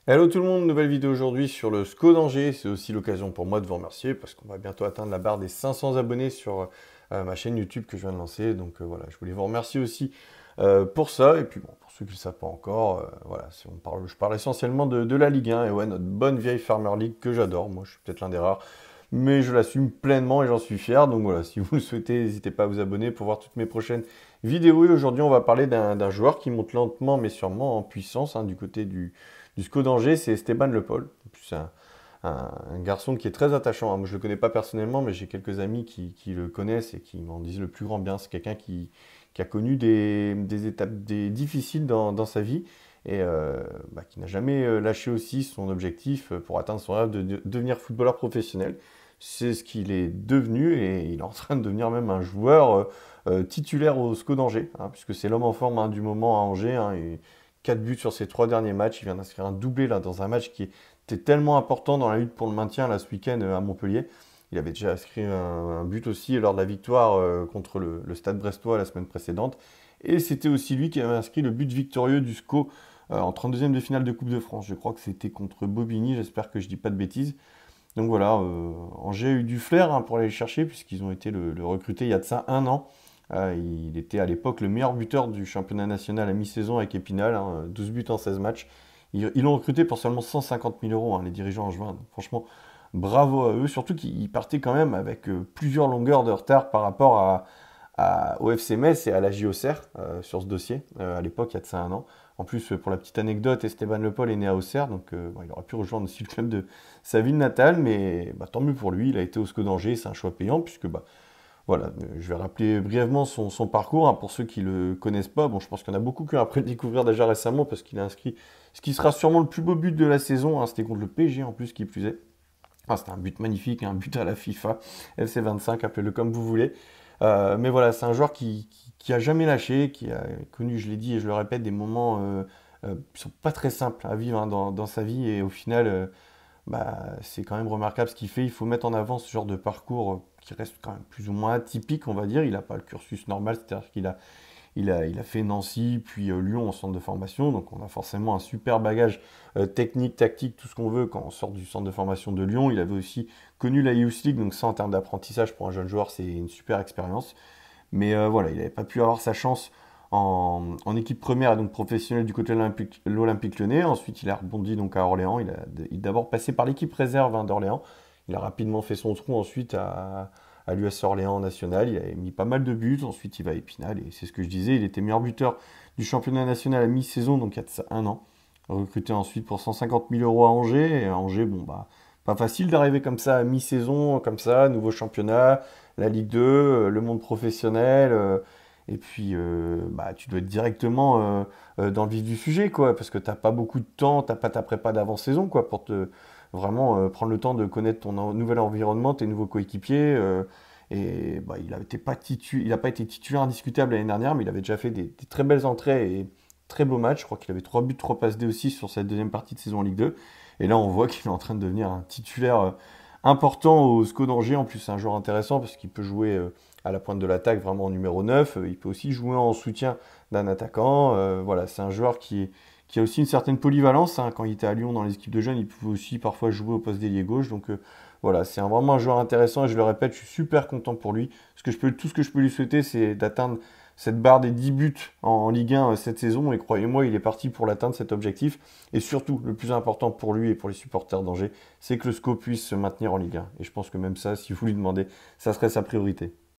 Hello tout le monde, nouvelle vidéo aujourd'hui sur le SCO d'Angers. C'est aussi l'occasion pour moi de vous remercier parce qu'on va bientôt atteindre la barre des 500 abonnés sur ma chaîne YouTube que je viens de lancer. Donc voilà, je voulais vous remercier aussi pour ça. Et puis bon, pour ceux qui ne le savent pas encore, voilà, si on parle, je parle essentiellement de la Ligue 1 et ouais, notre bonne vieille Farmer League que j'adore. Moi, je suis peut-être l'un des rares, mais je l'assume pleinement et j'en suis fier. Donc voilà, si vous le souhaitez, n'hésitez pas à vous abonner pour voir toutes mes prochaines vidéos. Et aujourd'hui, on va parler d'un joueur qui monte lentement mais sûrement en puissance du côté du SCO d'Angers, c'est Esteban Le Paul. C'est un garçon qui est très attachant. Moi, je ne le connais pas personnellement, mais j'ai quelques amis qui le connaissent et qui m'en disent le plus grand bien. C'est quelqu'un qui a connu des étapes difficiles dans sa vie et qui n'a jamais lâché aussi son objectif pour atteindre son rêve de devenir footballeur professionnel. C'est ce qu'il est devenu et il est en train de devenir même un joueur titulaire au SCO d'Angers, puisque c'est l'homme en forme du moment à Angers. Et 4 buts sur ses 3 derniers matchs. Il vient d'inscrire un doublé là, dans un match qui était tellement important dans la lutte pour le maintien là, ce week-end à Montpellier. Il avait déjà inscrit un but aussi lors de la victoire contre le Stade Brestois la semaine précédente. Et c'était aussi lui qui avait inscrit le but victorieux du SCO en 32e de finale de Coupe de France. Je crois que c'était contre Bobigny, j'espère que je ne dis pas de bêtises. Donc voilà, Angers a eu du flair pour aller le chercher, puisqu'ils ont été le recruter il y a de ça un an. Il était à l'époque le meilleur buteur du championnat national à mi-saison avec Épinal, 12 buts en 16 matchs. Ils l'ont recruté pour seulement 150 000 euros, les dirigeants angevins. Donc, franchement, bravo à eux, surtout qu'ils partaient quand même avec plusieurs longueurs de retard par rapport au FC Metz et à la JOCR sur ce dossier, à l'époque, il y a de ça un an. En plus, pour la petite anecdote, Esteban Le Paul est né à Auxerre, donc il aurait pu rejoindre aussi le club de sa ville natale, mais tant mieux pour lui, il a été au SCO d'Angers, c'est un choix payant, puisque voilà, je vais rappeler brièvement son parcours pour ceux qui ne le connaissent pas. Bon, je pense qu'il y en a beaucoup qui ont appris à le découvrir déjà récemment parce qu'il a inscrit ce qui sera sûrement le plus beau but de la saison. C'était contre le PSG en plus, qui plus est. C'était un but magnifique, un but à la FIFA, FC25, appelez-le comme vous voulez. Mais voilà, c'est un joueur qui a jamais lâché, qui a connu, je l'ai dit et je le répète, des moments qui sont pas très simples à vivre dans sa vie. Et au final, c'est quand même remarquable ce qu'il fait. Il faut mettre en avant ce genre de parcours qui reste quand même plus ou moins atypique, on va dire. Il n'a pas le cursus normal, c'est-à-dire qu'il a fait Nancy, puis Lyon en centre de formation. Donc on a forcément un super bagage technique, tactique, tout ce qu'on veut quand on sort du centre de formation de Lyon. Il avait aussi connu la Youth League, donc ça en termes d'apprentissage pour un jeune joueur, c'est une super expérience. Mais voilà, il n'avait pas pu avoir sa chance en équipe première et donc professionnelle du côté de l'Olympique Lyonnais. Ensuite, il a rebondi donc à Orléans. Il a d'abord passé par l'équipe réserve d'Orléans. Il a rapidement fait son trou ensuite à l'US Orléans national. Il a mis pas mal de buts. Ensuite, il va à Épinal. Et c'est ce que je disais, il était meilleur buteur du championnat national à mi-saison, donc il y a de ça un an. Recruté ensuite pour 150 000 euros à Angers. Et à Angers, pas facile d'arriver comme ça à mi-saison, comme ça, nouveau championnat, la Ligue 2, le monde professionnel. Et puis, tu dois être directement dans le vif du sujet, quoi, parce que t'as pas beaucoup de temps, t'as pas ta prépa d'avant-saison, quoi, pour te vraiment prendre le temps de connaître ton nouvel environnement, tes nouveaux coéquipiers. Il n'a pas été titulaire indiscutable l'année dernière, mais il avait déjà fait des très belles entrées et très beaux matchs. Je crois qu'il avait 3 buts, 3 passes D aussi sur cette deuxième partie de saison en Ligue 2. Et là, on voit qu'il est en train de devenir un titulaire important au SCO d'Angers. En plus, c'est un joueur intéressant parce qu'il peut jouer à la pointe de l'attaque, vraiment en numéro 9. Il peut aussi jouer en soutien d'un attaquant. Voilà, c'est un joueur qui a aussi une certaine polyvalence. Quand il était à Lyon dans les équipes de jeunes, il pouvait aussi parfois jouer au poste d'ailier gauche. Donc voilà, c'est vraiment un joueur intéressant et je le répète, je suis super content pour lui. Tout ce que je peux lui souhaiter, c'est d'atteindre cette barre des 10 buts en Ligue 1 cette saison. Et croyez-moi, il est parti pour l'atteindre, cet objectif. Et surtout, le plus important pour lui et pour les supporters d'Angers, c'est que le SCO puisse se maintenir en Ligue 1. Et je pense que même ça, si vous lui demandez, ça serait sa priorité.